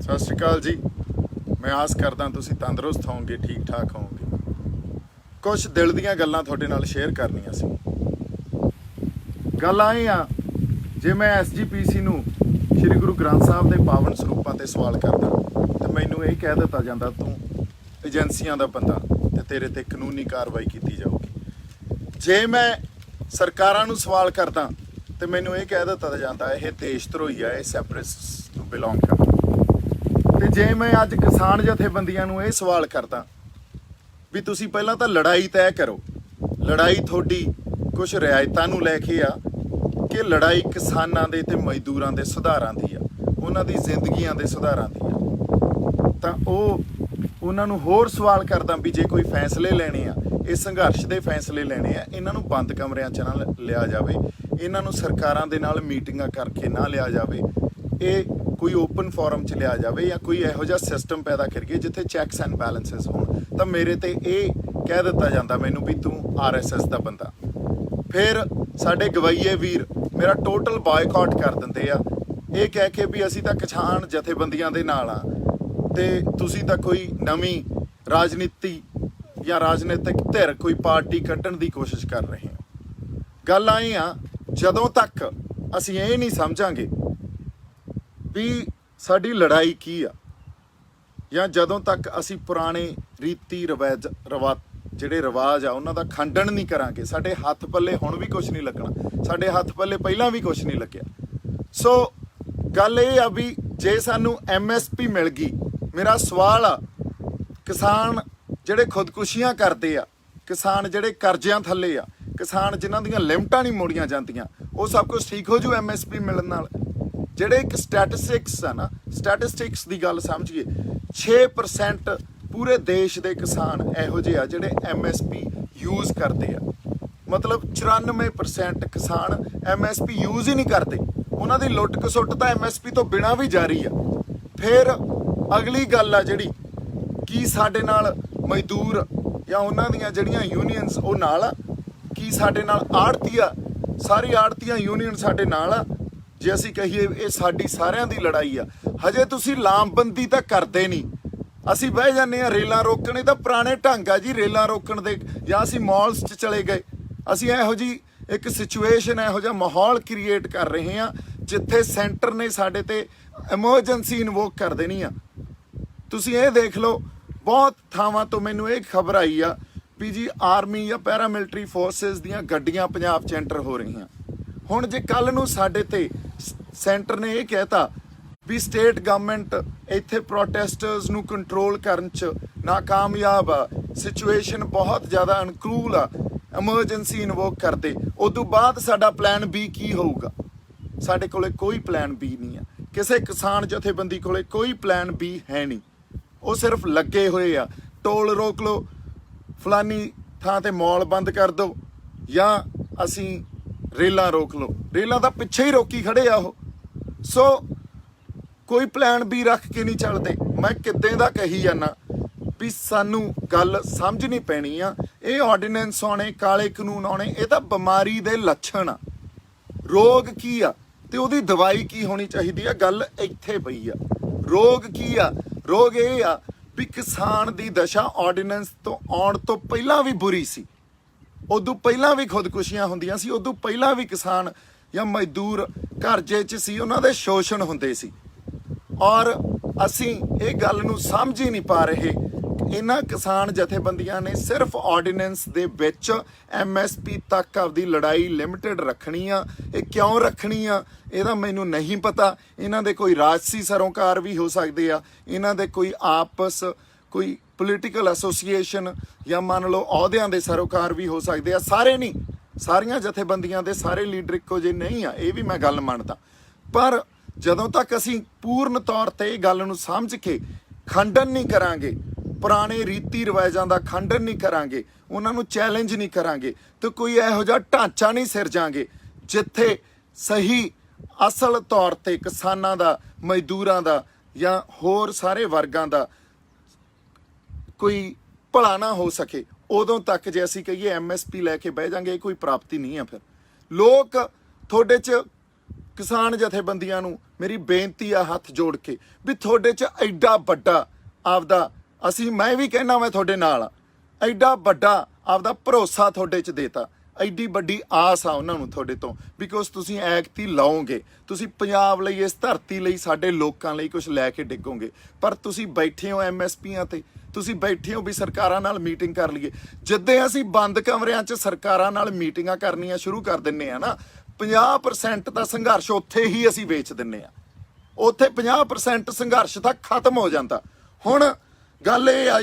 ਸਤਿ ਸ਼੍ਰੀ ਅਕਾਲ ਜੀ। ਮੈਂ ਆਸ ਕਰਦਾ ਤੁਸੀਂ ਤੰਦਰੁਸਤ ਹੋਵੋਗੇ, ਠੀਕ ਠਾਕ ਹੋਵੋਗੇ। ਕੁਝ ਦਿਲ ਦੀਆਂ ਗੱਲਾਂ ਤੁਹਾਡੇ ਨਾਲ ਸ਼ੇਅਰ ਕਰਨੀਆਂ ਸੀ। ਗੱਲ ਆਏ ਆ, ਜੇ ਮੈਂ SGPC ਨੂੰ ਸ਼੍ਰੀ ਗੁਰੂ ਗ੍ਰੰਥ ਸਾਹਿਬ ਦੇ ਪਾਵਨ ਸਰੂਪਾਂ ਤੇ ਸਵਾਲ ਕਰਦਾ ਤੇ ਮੈਨੂੰ ਇਹ ਕਹਿ ਦਿੱਤਾ ਜਾਂਦਾ ਤੂੰ ਏਜੰਸੀਆਂ ਦਾ ਬੰਦਾ ਤੇ ਤੇਰੇ ਤੇ ਕਾਨੂੰਨੀ ਕਾਰਵਾਈ ਕੀਤੀ ਜਾਊਗੀ। ਜੇ ਮੈਂ ਸਰਕਾਰਾਂ ਨੂੰ ਸਵਾਲ ਕਰਦਾ ਤੇ ਮੈਨੂੰ ਇਹ ਕਹਿ ਦਿੱਤਾ ਜਾਂਦਾ ਇਹ ਦੇਸ਼ ਧਰੋਹੀ ਆ, ਇਹ ਸੈਪਰੇਟਿਸਟ ਨੂੰ ਬਿਲੋਂਗ ਕਰਦਾ। ਤੇ ਜੇ ਮੈਂ ਅੱਜ ਕਿਸਾਨ ਜਥੇਬੰਦੀਆਂ ਨੂੰ ਇਹ ਸਵਾਲ ਕਰਦਾ ਵੀ ਤੁਸੀਂ ਪਹਿਲਾਂ ਤਾਂ ਲੜਾਈ ਤੈਅ ਕਰੋ, ਲੜਾਈ ਤੁਹਾਡੀ ਕੁਝ ਰਿਆਇਤਾਂ ਨੂੰ ਲੈ ਕੇ ਆ ਕਿ ਲੜਾਈ ਕਿਸਾਨਾਂ ਦੇ ਤੇ ਮਜ਼ਦੂਰਾਂ ਦੇ ਸੁਧਾਰਾਂ ਦੀ ਆ, ਉਹਨਾਂ ਦੀ ਜ਼ਿੰਦਗੀਆਂ ਦੇ ਸੁਧਾਰਾਂ ਦੀ ਆ, ਤਾਂ ਉਹਨਾਂ ਨੂੰ ਹੋਰ ਸਵਾਲ ਕਰਦਾ ਵੀ ਜੇ ਕੋਈ ਫੈਸਲੇ ਲੈਣੇ ਆ, ਇਹ ਸੰਘਰਸ਼ ਦੇ ਫੈਸਲੇ ਲੈਣੇ ਆ, ਇਹਨਾਂ ਨੂੰ ਬੰਦ ਕਮਰਿਆਂ 'ਚ ਨਾ ਲਿਆ ਜਾਵੇ, ਇਹਨਾਂ ਨੂੰ ਸਰਕਾਰਾਂ ਦੇ ਨਾਲ ਮੀਟਿੰਗਾਂ ਕਰਕੇ ਨਾ ਲਿਆ ਜਾਵੇ, ਇਹ ਕੋਈ ਓਪਨ ਫੋਰਮ 'ਚ ਲਿਆ ਜਾਵੇ ਜਾਂ ਕੋਈ ਇਹੋ ਜਿਹਾ ਸਿਸਟਮ ਪੈਦਾ ਕਰੀਏ ਜਿੱਥੇ ਚੈੱਕਸ ਐਂਡ ਬੈਲੈਂਸਿਸ ਹੋਣ। ਤਾਂ ਮੇਰੇ ਤੇ ਇਹ ਕਹਿ ਦਿੱਤਾ ਜਾਂਦਾ ਮੈਨੂੰ ਵੀ ਤੂੰ RSS ਦਾ ਬੰਦਾ। ਫਿਰ ਸਾਡੇ ਗਵਈਏ ਵੀਰ ਮੇਰਾ ਟੋਟਲ ਬਾਇਕਾਟ ਕਰ ਦਿੰਦੇ ਆ, ਇਹ ਕਹਿ ਕੇ ਵੀ ਅਸੀਂ ਤਾਂ ਕਿਸਾਨ ਜਥੇਬੰਦੀਆਂ ਦੇ ਨਾਲ ਆ ਤੇ ਤੁਸੀਂ ਤਾਂ ਕੋਈ ਨਵੀਂ ਰਾਜਨੀਤੀ ਜਾਂ ਰਾਜਨੀਤਿਕ ਧਿਰ ਕੋਈ ਪਾਰਟੀ ਕੱਢਣ ਦੀ ਕੋਸ਼ਿਸ਼ ਕਰ ਰਹੇ ਹੋ। ਗੱਲ ਆਏ ਆ, ਜਦੋਂ ਤੱਕ ਅਸੀਂ ਇਹ ਨਹੀਂ ਸਮਝਾਂਗੇ ਵੀ ਸਾਡੀ ਲੜਾਈ ਕੀ ਆ, ਜਾਂ ਜਦੋਂ ਤੱਕ ਅਸੀਂ ਪੁਰਾਣੇ ਰੀਤੀ ਜਿਹੜੇ ਰਿਵਾਜ ਆ ਉਹਨਾਂ ਦਾ ਖੰਡਨ ਨਹੀਂ ਕਰਾਂਗੇ, ਸਾਡੇ ਹੱਥ ਪੱਲੇ ਹੁਣ ਵੀ ਕੁਝ ਨਹੀਂ ਲੱਗਣਾ, ਸਾਡੇ ਹੱਥ ਪੱਲੇ ਪਹਿਲਾਂ ਵੀ ਕੁਝ ਨਹੀਂ ਲੱਗਿਆ। ਸੋ ਗੱਲ ਇਹ ਆ ਵੀ ਜੇ ਸਾਨੂੰ MSP ਮਿਲ ਗਈ, ਮੇਰਾ ਸਵਾਲ ਆ ਕਿਸਾਨ ਜਿਹੜੇ ਖੁਦਕੁਸ਼ੀਆਂ ਕਰਦੇ ਆ, ਕਿਸਾਨ ਜਿਹੜੇ ਕਰਜ਼ਿਆਂ ਥੱਲੇ ਆ, ਕਿਸਾਨ ਜਿਨ੍ਹਾਂ ਦੀਆਂ ਲਿਮਟਾਂ ਨਹੀਂ ਮੋੜੀਆਂ ਜਾਂਦੀਆਂ, ਉਹ ਸਭ ਕੁਝ ਠੀਕ ਹੋ ਜੂ MSP ਮਿਲਣ ਨਾਲ। ਜਿਹੜੇ ਇੱਕ ਸਟੈਟਿਸਟਿਕਸ ਆ ਨਾ, ਸਟੈਟਿਸਟਿਕਸ ਦੀ ਗੱਲ ਸਮਝੀਏ, 6% ਪੂਰੇ ਦੇਸ਼ ਦੇ ਕਿਸਾਨ ਇਹੋ ਜਿਹੇ ਆ ਜਿਹੜੇ MSP ਯੂਜ਼ ਕਰਦੇ ਆ। ਮਤਲਬ 94% ਕਿਸਾਨ MSP ਯੂਜ਼ ਹੀ ਨਹੀਂ ਕਰਦੇ, ਉਹਨਾਂ ਦੀ ਲੁੱਟ ਖਸੁੱਟ ਤਾਂ MSP ਤੋਂ ਬਿਨਾਂ ਵੀ ਜਾਰੀ ਆ। ਫਿਰ ਅਗਲੀ ਗੱਲ ਆ ਜਿਹੜੀ, ਕੀ ਸਾਡੇ ਨਾਲ ਮਜ਼ਦੂਰ ਜਾਂ ਉਹਨਾਂ ਦੀਆਂ ਜਿਹੜੀਆਂ ਯੂਨੀਅਨਸ ਉਹ ਨਾਲ ਆ, ਕੀ ਸਾਡੇ ਨਾਲ ਆੜ੍ਹਤੀਆ, ਸਾਰੀ ਆੜ੍ਹਤੀਆਂ ਯੂਨੀਅਨ ਸਾਡੇ ਨਾਲ ਆ। ਜੇ ਅਸੀਂ ਕਹੀਏ ਇਹ ਸਾਡੀ ਸਾਰਿਆਂ ਦੀ ਲੜਾਈ ਆ, ਹਜੇ ਤੁਸੀਂ ਲਾਮਬੰਦੀ ਤਾਂ ਕਰਦੇ ਨਹੀਂ, ਅਸੀਂ ਬਹਿ ਜਾਂਦੇ ਆ ਰੇਲਾਂ ਰੋਕਣ। ਇਹ ਤਾਂ ਪੁਰਾਣੇ ਢੰਗ ਆ ਜੀ ਰੇਲਾਂ ਰੋਕਣ ਦੇ, ਜਾਂ ਅਸੀਂ ਮਾਲਸ 'ਚ ਚਲੇ ਗਏ, ਅਸੀਂ ਇਹੋ ਜੀ ਇੱਕ ਸਿਚੁਏਸ਼ਨ, ਇਹੋ ਜਿਹਾ ਮਾਹੌਲ ਕ੍ਰੀਏਟ ਕਰ ਰਹੇ ਆ ਜਿੱਥੇ ਸੈਂਟਰ ਨੇ ਸਾਡੇ ਤੇ ਐਮਰਜੈਂਸੀ ਇਨਵੋਕ ਕਰ ਦੇਣੀ ਆ। ਤੁਸੀਂ ਇਹ ਦੇਖ ਲਓ, ਬਹੁਤ ਥਾਵਾਂ ਤੋਂ ਮੈਨੂੰ ਇਹ ਖਬਰ ਆਈ ਆ ਵੀ ਜੀ ਆਰਮੀ ਜਾਂ ਪੈਰਾਮਿਲਟਰੀ ਫੋਰਸਿਸ ਦੀਆਂ ਗੱਡੀਆਂ ਪੰਜਾਬ 'ਚ ਐਂਟਰ ਹੋ ਰਹੀਆਂ। ਹੁਣ ਜੇ ਕੱਲ ਨੂੰ ਸਾਡੇ ਤੇ ਸੈਂਟਰ ਨੇ ਇਹ ਕਹਿਤਾ ਵੀ ਸਟੇਟ ਗਵਰਨਮੈਂਟ ਇੱਥੇ ਪ੍ਰੋਟੈਸਟਰਸ ਨੂੰ ਕੰਟਰੋਲ ਕਰਨ 'ਚ ਨਾਕਾਮਯਾਬ ਆ, ਸਿਚੁਏਸ਼ਨ ਬਹੁਤ ਜ਼ਿਆਦਾ ਅਨਕੂਲ ਆ, ਐਮਰਜੈਂਸੀ ਇਨਵੋਕ ਕਰਦੇ, ਉਦੋਂ ਬਾਅਦ ਸਾਡਾ ਪਲਾਨ B ਕੀ ਹੋਊਗਾ? ਸਾਡੇ ਕੋਲੇ ਕੋਈ ਪਲਾਨ B ਨਹੀਂ ਆ, ਕਿਸੇ ਕਿਸਾਨ ਜਥੇਬੰਦੀ ਕੋਲੇ ਕੋਈ ਪਲਾਨ B ਹੈ ਨਹੀਂ। ਉਹ ਸਿਰਫ ਲੱਗੇ ਹੋਏ ਆ, ਟੋਲ ਰੋਕ ਲਓ, ਫਲਾਨੀ ਥਾਂ ਤੇ ਮੌਲ ਬੰਦ ਕਰ ਦਿਓ, ਜਾਂ ਅਸੀਂ ਰੇਲਾਂ ਰੋਕ ਲਓ। ਰੇਲਾਂ ਤਾਂ ਪਿੱਛੇ ਹੀ ਰੋਕੀ ਖੜੇ ਆ ਉਹ। ਸੋ ਕੋਈ ਪਲਾਨ B ਰੱਖ ਕੇ ਨਹੀਂ ਚੱਲਦੇ। ਮੈਂ ਕਿੱਦਾਂ ਦਾ ਕਹੀ ਜਾਂਦਾ ਵੀ ਸਾਨੂੰ ਗੱਲ ਸਮਝਣੀ ਪੈਣੀ ਆ। ਇਹ ਆਰਡੀਨੈਂਸ ਆਉਣੇ, ਕਾਲੇ ਕਾਨੂੰਨ ਆਉਣੇ, ਇਹ ਤਾਂ ਬਿਮਾਰੀ ਦੇ ਲੱਛਣ ਆ। ਰੋਗ ਕੀ ਆ ਤੇ ਉਹਦੀ ਦਵਾਈ ਕੀ ਹੋਣੀ ਚਾਹੀਦੀ ਆ, ਗੱਲ ਇੱਥੇ ਪਈ ਆ। ਰੋਗ ਕੀ ਆ? ਰੋਗ ਇਹ ਆ ਵੀ ਕਿਸਾਨ ਦੀ ਦਸ਼ਾ ਆਰਡੀਨੈਂਸ ਤੋਂ ਆਉਣ ਤੋਂ ਪਹਿਲਾਂ ਵੀ ਬੁਰੀ ਸੀ, ਉਦੋਂ ਪਹਿਲਾਂ ਵੀ ਖੁਦਕੁਸ਼ੀਆਂ ਹੁੰਦੀਆਂ ਸੀ, ਉਦੋਂ ਪਹਿਲਾਂ ਵੀ ਕਿਸਾਨ ਜਾਂ ਮਜ਼ਦੂਰ ਕਰਜ਼ੇ 'ਚ ਸੀ, ਉਹਨਾਂ ਦੇ ਸ਼ੋਸ਼ਣ ਹੁੰਦੇ ਸੀ। ਔਰ ਅਸੀਂ ਇਹ ਗੱਲ ਨੂੰ ਸਮਝ ਹੀ ਨਹੀਂ ਪਾ ਰਹੇ। ਇਹਨਾਂ ਕਿਸਾਨ ਜਥੇਬੰਦੀਆਂ ਨੇ ਸਿਰਫ ਆਰਡੀਨੈਂਸ ਦੇ ਵਿੱਚ MSP ਤੱਕ ਆਪਦੀ ਲੜਾਈ ਲਿਮਿਟਿਡ ਰੱਖਣੀ ਆ। ਇਹ ਕਿਉਂ ਰੱਖਣੀ ਆ ਇਹਦਾ ਮੈਨੂੰ ਨਹੀਂ ਪਤਾ। ਇਹਨਾਂ ਦੇ ਕੋਈ ਰਾਜਸੀ ਸਰੋਕਾਰ ਵੀ ਹੋ ਸਕਦੇ ਆ, ਇਹਨਾਂ ਦੇ ਕੋਈ ਆਪਸ ਕੋਈ ਪੋਲੀਟੀਕਲ ਐਸੋਸੀਏਸ਼ਨ ਜਾਂ ਮੰਨ ਲਓ ਅਹੁਦਿਆਂ ਦੇ ਸਰੋਕਾਰ ਵੀ ਹੋ ਸਕਦੇ ਆ। ਸਾਰੇ ਨਹੀਂ, ਸਾਰੀਆਂ ਜਥੇਬੰਦੀਆਂ ਦੇ ਸਾਰੇ ਲੀਡਰ ਇੱਕੋ ਜਿਹੇ ਨਹੀਂ ਆ, ਇਹ ਵੀ ਮੈਂ ਗੱਲ ਮੰਨਦਾ। ਪਰ ਜਦੋਂ ਤੱਕ ਅਸੀਂ ਪੂਰਨ ਤੌਰ ਤੇ ਇਹ ਗੱਲ ਨੂੰ ਸਮਝ ਕੇ ਖੰਡਨ ਨਹੀਂ ਕਰਾਂਗੇ, ਪੁਰਾਣੇ ਰੀਤੀ ਰਿਵਾਜਾਂ ਦਾ ਖੰਡਨ ਨਹੀਂ ਕਰਾਂਗੇ, ਉਹਨਾਂ ਨੂੰ ਚੈਲੰਜ ਨਹੀਂ ਕਰਾਂਗੇ, ਤੇ ਕੋਈ ਇਹੋ ਜਿਹਾ ਢਾਂਚਾ ਨਹੀਂ ਸਿਰਜਾਂਗੇ ਜਿੱਥੇ ਸਹੀ ਅਸਲ ਤੌਰ ਤੇ ਕਿਸਾਨਾਂ ਦਾ, ਮਜ਼ਦੂਰਾਂ ਦਾ ਜਾਂ ਹੋਰ ਸਾਰੇ ਵਰਗਾਂ ਦਾ ਕੋਈ ਭਲਾ ਨਾ ਹੋ ਸਕੇ, ਉਦੋਂ ਤੱਕ ਜੇ ਅਸੀਂ ਕਹੀਏ MSP ਲੈ ਕੇ ਬਹਿ ਜਾਂਗੇ, ਇਹ ਕੋਈ ਪ੍ਰਾਪਤੀ ਨਹੀਂ ਆ। ਫਿਰ ਲੋਕ ਤੁਹਾਡੇ 'ਚ ਕਿਸਾਨ ਜਥੇਬੰਦੀਆਂ ਨੂੰ ਮੇਰੀ ਬੇਨਤੀ ਆ ਹੱਥ ਜੋੜ ਕੇ ਵੀ ਤੁਹਾਡੇ 'ਚ ਐਡਾ ਵੱਡਾ ਆਪਦਾ ਮੈਂ ਵੀ ਕਹਿਣਾ ਮੈਂ ਤੁਹਾਡੇ ਨਾਲ ਆ, ਐਡਾ ਵੱਡਾ ਆਪਦਾ ਭਰੋਸਾ ਤੁਹਾਡੇ 'ਚ ਦੇਤਾ, ਐਡੀ ਵੱਡੀ ਆਸ ਆ ਉਹਨਾਂ ਨੂੰ ਤੁਹਾਡੇ ਤੋਂ, ਬਿਕੋਜ਼ ਤੁਸੀਂ ਐਕਤੀ ਲਾਓਗੇ, ਤੁਸੀਂ ਪੰਜਾਬ ਲਈ, ਇਸ ਧਰਤੀ ਲਈ, ਸਾਡੇ ਲੋਕਾਂ ਲਈ ਕੁਝ ਲੈ ਕੇ ਡਿੱਗੋਗੇ। ਪਰ ਤੁਸੀਂ ਬੈਠੇ ਹੋ MSPਆਂ ਤੇ, ਤੁਸੀਂ ਬੈਠੇ ਹੋ ਵੀ ਸਰਕਾਰਾਂ ਨਾਲ ਮੀਟਿੰਗ ਕਰ ਲਈਏ। ਜਿੱਦਾਂ ਅਸੀਂ ਬੰਦ ਕਮਰਿਆਂ 'ਚ ਸਰਕਾਰਾਂ ਨਾਲ ਮੀਟਿੰਗਾਂ ਕਰਨੀਆਂ ਸ਼ੁਰੂ ਕਰ ਦਿੰਨੇ ਆ ਨਾ, 50% ਦਾ ਸੰਘਰਸ਼ ਉੱਥੇ ਹੀ ਅਸੀਂ ਵੇਚ ਦਿੰਨੇ ਆ, ਉੱਥੇ 50% ਸੰਘਰਸ਼ ਤਾਂ ਖਤਮ ਹੋ ਜਾਂਦਾ। ਹੁਣ ਗੱਲ ਇਹ ਆ,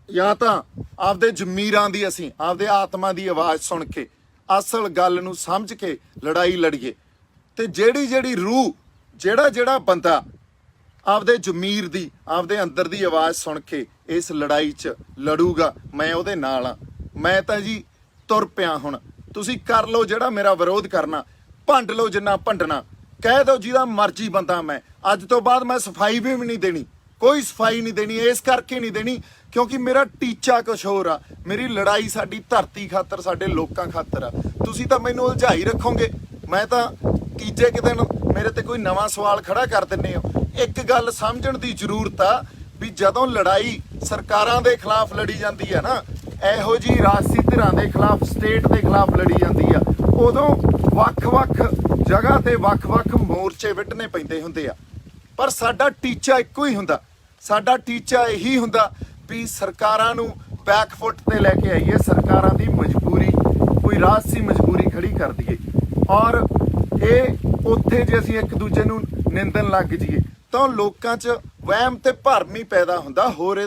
ਜਾਂ ਤਾਂ ਆਪਦੇ ਜ਼ਮੀਰਾਂ ਦੀ, ਅਸੀਂ ਆਪਦੇ ਆਤਮਾ ਦੀ ਆਵਾਜ਼ ਸੁਣ ਕੇ ਅਸਲ ਗੱਲ ਨੂੰ ਸਮਝ ਕੇ ਲੜਾਈ ਲੜੀਏ, ਤੇ ਜਿਹੜੀ ਰੂਹ, ਜਿਹੜਾ ਬੰਦਾ ਆਪਦੇ ਜ਼ਮੀਰ ਦੀ, ਆਪਦੇ ਅੰਦਰ ਦੀ ਆਵਾਜ਼ ਸੁਣ ਕੇ ਇਸ ਲੜਾਈ 'ਚ ਲੜੂਗਾ, ਮੈਂ ਉਹਦੇ ਨਾਲ ਆ। ਮੈਂ ਤਾਂ ਜੀ ਤੁਰ ਪਿਆ। ਹੁਣ ਤੁਸੀਂ ਕਰ ਲਓ ਜਿਹੜਾ ਮੇਰਾ ਵਿਰੋਧ ਕਰਨਾ, ਭੰਡ ਲਓ ਜਿੰਨਾ ਭੰਡਣਾ, ਕਹਿ ਦਿਓ ਜਿਹਦਾ ਮਰਜ਼ੀ ਬੰਦਾ ਮੈਂ। ਅੱਜ ਤੋਂ ਬਾਅਦ ਮੈਂ ਸਫਾਈ ਵੀ ਨਹੀਂ ਦੇਣੀ, ਕੋਈ ਸਫਾਈ ਨਹੀਂ ਦੇਣੀ। ਇਸ ਕਰਕੇ ਨਹੀਂ ਦੇਣੀ ਕਿਉਂਕਿ ਮੇਰਾ ਟੀਚਾ ਕੁਛ ਹੋਰ ਆ, ਮੇਰੀ ਲੜਾਈ ਸਾਡੀ ਧਰਤੀ ਖਾਤਰ, ਸਾਡੇ ਲੋਕਾਂ ਖਾਤਰ ਆ। ਤੁਸੀਂ ਤਾਂ ਮੈਨੂੰ ਉਲਝਾਈ ਰੱਖੋਗੇ, ਮੈਂ ਤਾਂ ਤੀਜੇ ਕੁ ਦਿਨ ਮੇਰੇ ਤੇ ਕੋਈ ਨਵਾਂ ਸਵਾਲ ਖੜਾ ਕਰ ਦਿੰਦੇ ਹੋ। ਇੱਕ ਗੱਲ ਸਮਝਣ ਦੀ ਜ਼ਰੂਰਤ ਆ ਵੀ ਜਦੋਂ ਲੜਾਈ ਸਰਕਾਰਾਂ ਦੇ ਖਿਲਾਫ ਲੜੀ ਜਾਂਦੀ ਹੈ ਨਾ, ਇਹੋ ਜੀ ਰਾਜਸੀ ਧਿਰਾਂ ਦੇ ਖਿਲਾਫ, ਸਟੇਟ ਦੇ ਖਿਲਾਫ ਲੜੀ ਜਾਂਦੀ ਆ, ਉਦੋਂ ਵੱਖ-ਵੱਖ ਜਗ੍ਹਾ ਤੇ ਵੱਖ-ਵੱਖ ਮੋਰਚੇ ਵਿੱਢਣੇ ਪੈਂਦੇ ਹੁੰਦੇ ਆ। ਪਰ ਸਾਡਾ ਟੀਚਾ ਇੱਕੋ ਹੀ ਹੁੰਦਾ, ਸਾਡਾ ਟੀਚਾ ਇਹੀ ਹੁੰਦਾ ਵੀ ਸਰਕਾਰਾਂ ਨੂੰ ਬੈਕਫੁੱਟ ਤੇ ਲੈ ਕੇ ਆਈਏ, ਸਰਕਾਰਾਂ ਦੀ ਮਜਬੂਰੀ, ਕੋਈ ਰਾਜਸੀ ਮਜਬੂਰੀ ਖੜੀ ਕਰ ਦਈਏ। ਔਰ ਇਹ ਉੱਥੇ ਜੇ ਅਸੀਂ ਇੱਕ ਦੂਜੇ ਨੂੰ ਨਿੰਦਣ ਲੱਗ ਜਾਈਏ ਤਾਂ ਲੋਕਾਂ 'ਚ ਵਹਿਮ ਤੇ ਭਰਮ ਹੀ ਪੈਦਾ ਹੁੰਦਾ, ਹੋਰ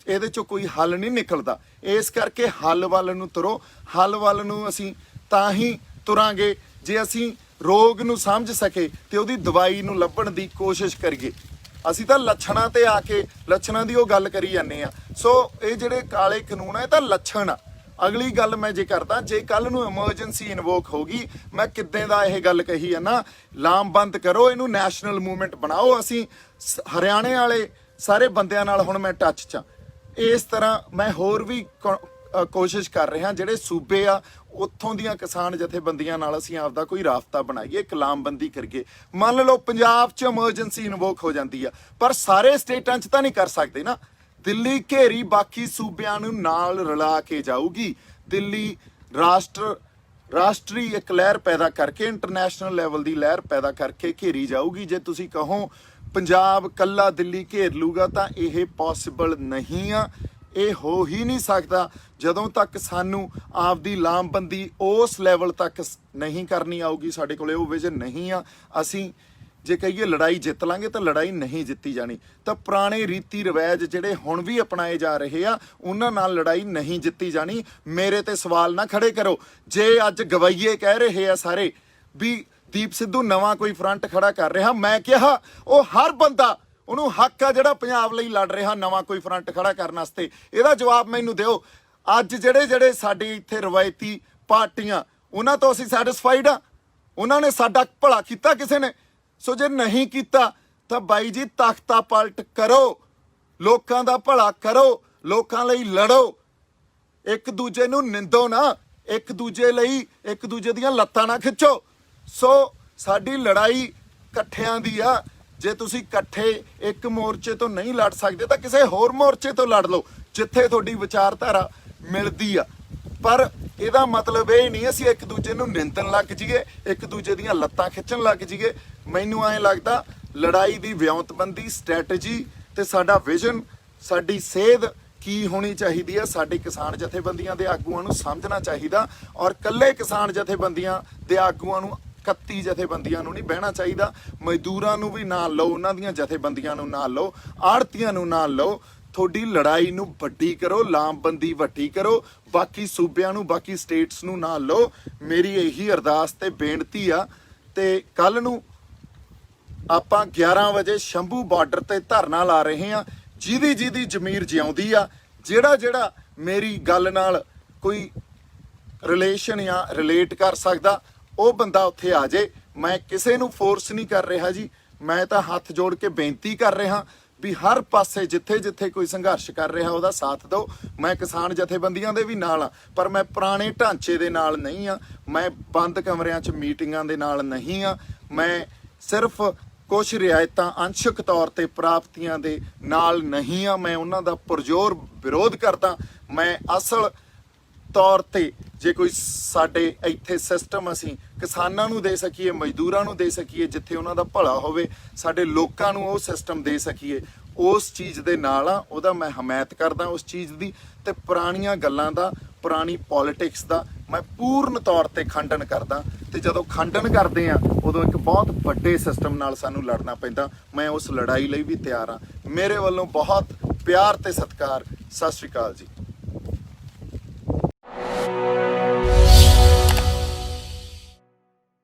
ਇਹਦੇ 'ਚੋਂ ਕੋਈ ਹੱਲ ਨਹੀਂ ਨਿਕਲਦਾ। ਇਸ ਕਰਕੇ ਹੱਲ ਵੱਲ ਨੂੰ ਤੁਰੋ। ਹੱਲ ਵੱਲ ਨੂੰ ਅਸੀਂ ਤਾਂ ਹੀ ਤੁਰਾਂਗੇ ਜੇ ਅਸੀਂ ਰੋਗ ਨੂੰ ਸਮਝ ਸਕੇ ਤੇ ਉਹਦੀ ਦਵਾਈ ਨੂੰ ਲੱਭਣ ਦੀ ਕੋਸ਼ਿਸ਼ ਕਰੀਏ। ਅਸੀਂ ਤਾਂ ਲੱਛਣਾਂ ਤੇ ਆ ਕੇ ਲੱਛਣਾਂ ਦੀ ਉਹ ਗੱਲ ਕਰੀ ਜਾਂਦੇ ਆ। ਸੋ ਇਹ ਜਿਹੜੇ ਕਾਲੇ ਕਾਨੂੰਨ ਆ, ਇਹ ਤਾਂ ਲੱਛਣ ਆ। ਅਗਲੀ ਗੱਲ ਮੈਂ ਜੇ ਕਰਦਾ, ਜੇ ਕੱਲ ਨੂੰ ਐਮਰਜੈਂਸੀ ਇਨਵੋਕ ਹੋਗੀ, ਮੈਂ ਕਿੱਦਾਂ ਦਾ ਇਹ ਗੱਲ ਕਹੀ ਆ ਨਾ, ਲਾਮਬੰਦ ਕਰੋ ਇਹਨੂੰ, ਨੈਸ਼ਨਲ ਮੂਵਮੈਂਟ ਬਣਾਓ। ਅਸੀਂ ਹਰਿਆਣੇ ਵਾਲੇ ਸਾਰੇ ਬੰਦਿਆਂ ਨਾਲ ਹੁਣ ਮੈਂ ਟੱਚ 'ਚ। ਇਸ ਤਰ੍ਹਾਂ ਮੈਂ ਹੋਰ ਵੀ ਕੋਸ਼ਿਸ਼ ਕਰ ਰਿਹਾ, ਜਿਹੜੇ ਸੂਬੇ ਆ ਉੱਥੋਂ ਦੀਆਂ ਕਿਸਾਨ ਜਥੇਬੰਦੀਆਂ ਨਾਲ ਅਸੀਂ ਆਪਦਾ ਕੋਈ ਰਾਬਤਾ ਬਣਾਈਏ, ਕਲਾਮਬੰਦੀ ਕਰੀਏ। ਮੰਨ ਲਓ ਪੰਜਾਬ 'ਚ ਐਮਰਜੈਂਸੀ ਇਨਵੋਕ ਹੋ ਜਾਂਦੀ ਆ, ਪਰ ਸਾਰੇ ਸਟੇਟਾਂ 'ਚ ਤਾਂ ਨਹੀਂ ਕਰ ਸਕਦੇ ਨਾ। ਦਿੱਲੀ ਘੇਰੀ ਬਾਕੀ ਸੂਬਿਆਂ ਨੂੰ ਨਾਲ ਰਲਾ ਕੇ ਜਾਊਗੀ। ਦਿੱਲੀ ਰਾਸ਼ਟਰੀ ਇੱਕ ਲਹਿਰ ਪੈਦਾ ਕਰਕੇ, ਇੰਟਰਨੈਸ਼ਨਲ ਲੈਵਲ ਦੀ ਲਹਿਰ ਪੈਦਾ ਕਰਕੇ ਘੇਰੀ ਜਾਊਗੀ। ਜੇ ਤੁਸੀਂ ਕਹੋ ਪੰਜਾਬ ਕੱਲਾ ਦਿੱਲੀ ਘੇਰ ਲੂਗਾ ਤਾਂ ਇਹ ਪੋਸੀਬਲ ਨਹੀਂ ਆ, ਇਹ ਹੋ ਹੀ ਨਹੀਂ ਸਕਦਾ ਜਦੋਂ ਤੱਕ ਸਾਨੂੰ ਆਪਦੀ ਲਾਮਬੰਦੀ ਉਸ ਲੈਵਲ ਤੱਕ ਨਹੀਂ ਕਰਨੀ ਆਊਗੀ। ਸਾਡੇ ਕੋਲੇ ਉਹ ਵਿਜ਼ਨ ਨਹੀਂ ਆ। ਅਸੀਂ ਜੇ ਕਹੀਏ ਲੜਾਈ ਜਿੱਤ ਲਾਂਗੇ ਤਾਂ ਲੜਾਈ ਨਹੀਂ ਜਿੱਤੀ ਜਾਣੀ। ਤਾਂ ਪੁਰਾਣੇ ਰੀਤੀ ਰਿਵਾਜ ਜਿਹੜੇ ਹੁਣ ਵੀ ਅਪਣਾਏ ਜਾ ਰਹੇ ਆ, ਉਹਨਾਂ ਨਾਲ ਲੜਾਈ ਨਹੀਂ ਜਿੱਤੀ ਜਾਣੀ। ਮੇਰੇ ਤੇ ਸਵਾਲ ਨਾ ਖੜੇ ਕਰੋ। ਜੇ ਅੱਜ ਗਵਈਏ ਕਹਿ ਰਹੇ ਆ ਸਾਰੇ ਵੀ ਦੀਪ ਸਿੱਧੂ ਨਵਾਂ ਕੋਈ ਫਰੰਟ ਖੜਾ ਕਰ ਰਿਹਾ, ਮੈਂ ਕਿਹਾ ਉਹ ਹਰ ਬੰਦਾ, ਉਹਨੂੰ ਹੱਕ ਆ ਜਿਹੜਾ ਪੰਜਾਬ ਲਈ ਲੜ ਰਿਹਾ ਨਵਾਂ ਕੋਈ ਫਰੰਟ ਖੜਾ ਕਰਨ ਵਾਸਤੇ। ਇਹਦਾ ਜਵਾਬ ਮੈਨੂੰ ਦਿਓ। ਅੱਜ ਜਿਹੜੇ ਸਾਡੇ ਇੱਥੇ ਰਵਾਇਤੀ ਪਾਰਟੀਆਂ, ਉਹਨਾਂ ਤੋਂ ਅਸੀਂ ਸੈਟੀਸਫਾਈਡ ਆ? ਉਹਨਾਂ ਨੇ ਸਾਡਾ ਭਲਾ ਕੀਤਾ ਕਿਸੇ ਨੇ? ਸੋ ਜੇ ਨਹੀਂ ਕੀਤਾ ਤਾਂ ਬਾਈ ਜੀ ਤਖਤਾ ਪਲਟ ਕਰੋ, ਲੋਕਾਂ ਦਾ ਭਲਾ ਕਰੋ, ਲੋਕਾਂ ਲਈ ਲੜੋ, ਇੱਕ ਦੂਜੇ ਨੂੰ ਨਿੰਦੋ ਨਾ, ਇੱਕ ਦੂਜੇ ਲਈ ਇੱਕ ਦੂਜੇ ਦੀਆਂ ਲੱਤਾਂ ਨਾ ਖਿੱਚੋ। ਸੋ ਸਾਡੀ ਲੜਾਈ ਇਕੱਠਿਆਂ ਦੀ ਆ। ਜੇ ਤੁਸੀਂ ਇਕੱਠੇ ਇੱਕ ਮੋਰਚੇ ਤੋਂ ਨਹੀਂ ਲੜ ਸਕਦੇ ਤਾਂ ਕਿਸੇ ਹੋਰ ਮੋਰਚੇ ਤੋਂ ਲੜ ਲਓ ਜਿੱਥੇ ਤੁਹਾਡੀ ਵਿਚਾਰਧਾਰਾ ਮਿਲਦੀ ਆ। ਪਰ ਇਹਦਾ ਮਤਲਬ ਇਹ ਨਹੀਂ ਅਸੀਂ ਇੱਕ ਦੂਜੇ ਨੂੰ ਨਿੰਦਣ ਲੱਗ ਜਾਈਏ, ਇੱਕ ਦੂਜੇ ਦੀਆਂ ਲੱਤਾਂ ਖਿੱਚਣ ਲੱਗ ਜਾਈਏ। ਮੈਨੂੰ ਐਂ ਲੱਗਦਾ ਲੜਾਈ ਦੀ ਵਿਉਂਤਬੰਦੀ, ਸਟ੍ਰੈਟਜੀ ਤੇ ਸਾਡਾ ਵਿਜ਼ਨ, ਸਾਡੀ ਸੇਧ ਕੀ ਹੋਣੀ ਚਾਹੀਦੀ ਆ, ਸਾਡੇ ਕਿਸਾਨ ਜਥੇਬੰਦੀਆਂ ਦੇ ਆਗੂਆਂ ਨੂੰ ਸਮਝਣਾ ਚਾਹੀਦਾ। ਔਰ ਇਕੱਲੇ ਕਿਸਾਨ ਜਥੇਬੰਦੀਆਂ ਦੇ ਆਗੂਆਂ ਨੂੰ, 31 ਜਥੇਬੰਦੀਆਂ ਨੂੰ ਨਹੀਂ ਬਹਿਣਾ ਚਾਹੀਦਾ। ਮਜ਼ਦੂਰਾਂ ਨੂੰ ਵੀ ਨਾਲ ਲਓ, ਉਹਨਾਂ ਦੀਆਂ ਜਥੇਬੰਦੀਆਂ ਨੂੰ ਨਾਲ ਲਓ, ਆੜ੍ਹਤੀਆਂ ਨੂੰ ਨਾਲ ਲਓ। ਤੁਹਾਡੀ ਲੜਾਈ ਨੂੰ ਵੱਡੀ ਕਰੋ, ਲਾਮਬੰਦੀ ਵੱਡੀ ਕਰੋ, ਬਾਕੀ ਸੂਬਿਆਂ ਨੂੰ, ਬਾਕੀ ਸਟੇਟਸ ਨੂੰ ਨਾਲ ਲਓ। ਮੇਰੀ ਇਹੀ ਅਰਦਾਸ ਤੇ ਬੇਨਤੀ ਆ। ਤੇ ਕੱਲ ਨੂੰ ਆਪਾਂ 11 ਵਜੇ ਸ਼ੰਭੂ ਬਾਰਡਰ ਤੇ ਧਰਨਾ ਲਾ ਰਹੇ ਆ। ਜਿਹਦੀ ਜ਼ਮੀਰ ਜਿਉਂਦੀ ਆ, ਜਿਹੜਾ ਮੇਰੀ ਗੱਲ ਨਾਲ ਕੋਈ ਰਿਲੇਸ਼ਨ ਜਾਂ ਰਿਲੇਟ ਕਰ ਸਕਦਾ, ਉਹ ਬੰਦਾ ਉੱਥੇ ਆ ਜਾਏ। ਮੈਂ ਕਿਸੇ ਨੂੰ ਫੋਰਸ ਨਹੀਂ ਕਰ ਰਿਹਾ ਜੀ, ਮੈਂ ਤਾਂ ਹੱਥ ਜੋੜ ਕੇ ਬੇਨਤੀ ਕਰ ਰਿਹਾ ਵੀ ਹਰ ਪਾਸੇ ਜਿੱਥੇ ਜਿੱਥੇ ਕੋਈ ਸੰਘਰਸ਼ ਕਰ ਰਿਹਾ ਉਹਦਾ ਸਾਥ ਦਿਓ। ਮੈਂ ਕਿਸਾਨ ਜਥੇਬੰਦੀਆਂ ਦੇ ਵੀ ਨਾਲ ਆ, ਪਰ ਮੈਂ ਪੁਰਾਣੇ ਢਾਂਚੇ ਦੇ ਨਾਲ ਨਹੀਂ ਆ, ਮੈਂ ਬੰਦ ਕਮਰਿਆਂ 'ਚ ਮੀਟਿੰਗਾਂ ਦੇ ਨਾਲ ਨਹੀਂ ਆ। ਮੈਂ ਸਿਰਫ ਕੁਝ ਰਿਆਇਤਾਂ ਅੰਸ਼ਕ ਤੌਰ ਤੇ ਪ੍ਰਾਪਤੀਆਂ ਦੇ ਨਾਲ ਨਹੀਂ ਆ, ਮੈਂ ਉਹਨਾਂ ਦਾ ਪੁਰਜ਼ੋਰ ਵਿਰੋਧ ਕਰਦਾ। ਮੈਂ ਅਸਲ ਤੌਰ ਤੇ ਜੇ ਕੋਈ ਸਾਡੇ ਇੱਥੇ ਸਿਸਟਮ ਅਸੀਂ ਕਿਸਾਨਾਂ ਨੂੰ ਦੇ ਸਕੀਏ, ਮਜ਼ਦੂਰਾਂ ਨੂੰ ਦੇ ਸਕੀਏ, ਜਿੱਥੇ ਉਹਨਾਂ ਦਾ ਭਲਾ ਹੋਵੇ, ਸਾਡੇ ਲੋਕਾਂ ਨੂੰ ਉਹ ਸਿਸਟਮ ਦੇ ਸਕੀਏ, ਉਸ ਚੀਜ਼ ਦੇ ਨਾਲ ਆ, ਉਹਦਾ ਮੈਂ ਹਮਾਇਤ ਕਰਦਾ ਉਸ ਚੀਜ਼ ਦੀ। ਤੇ ਪੁਰਾਣੀਆਂ ਗੱਲਾਂ ਦਾ, ਪੁਰਾਣੀ ਪੋਲਿਟਿਕਸ ਦਾ ਮੈਂ ਪੂਰਨ ਤੌਰ ਤੇ ਖੰਡਨ ਕਰਦਾ। ਤੇ ਜਦੋਂ ਖੰਡਨ ਕਰਦੇ ਆ ਉਦੋਂ ਇੱਕ ਬਹੁਤ ਵੱਡੇ ਸਿਸਟਮ ਨਾਲ ਸਾਨੂੰ ਲੜਨਾ ਪੈਂਦਾ। ਮੈਂ ਉਸ ਲੜਾਈ ਲਈ ਵੀ ਤਿਆਰ ਆ। ਮੇਰੇ ਵੱਲੋਂ ਬਹੁਤ ਪਿਆਰ ਤੇ ਸਤਿਕਾਰ। ਸਤਿ ਸ਼੍ਰੀ ਅਕਾਲ ਜੀ।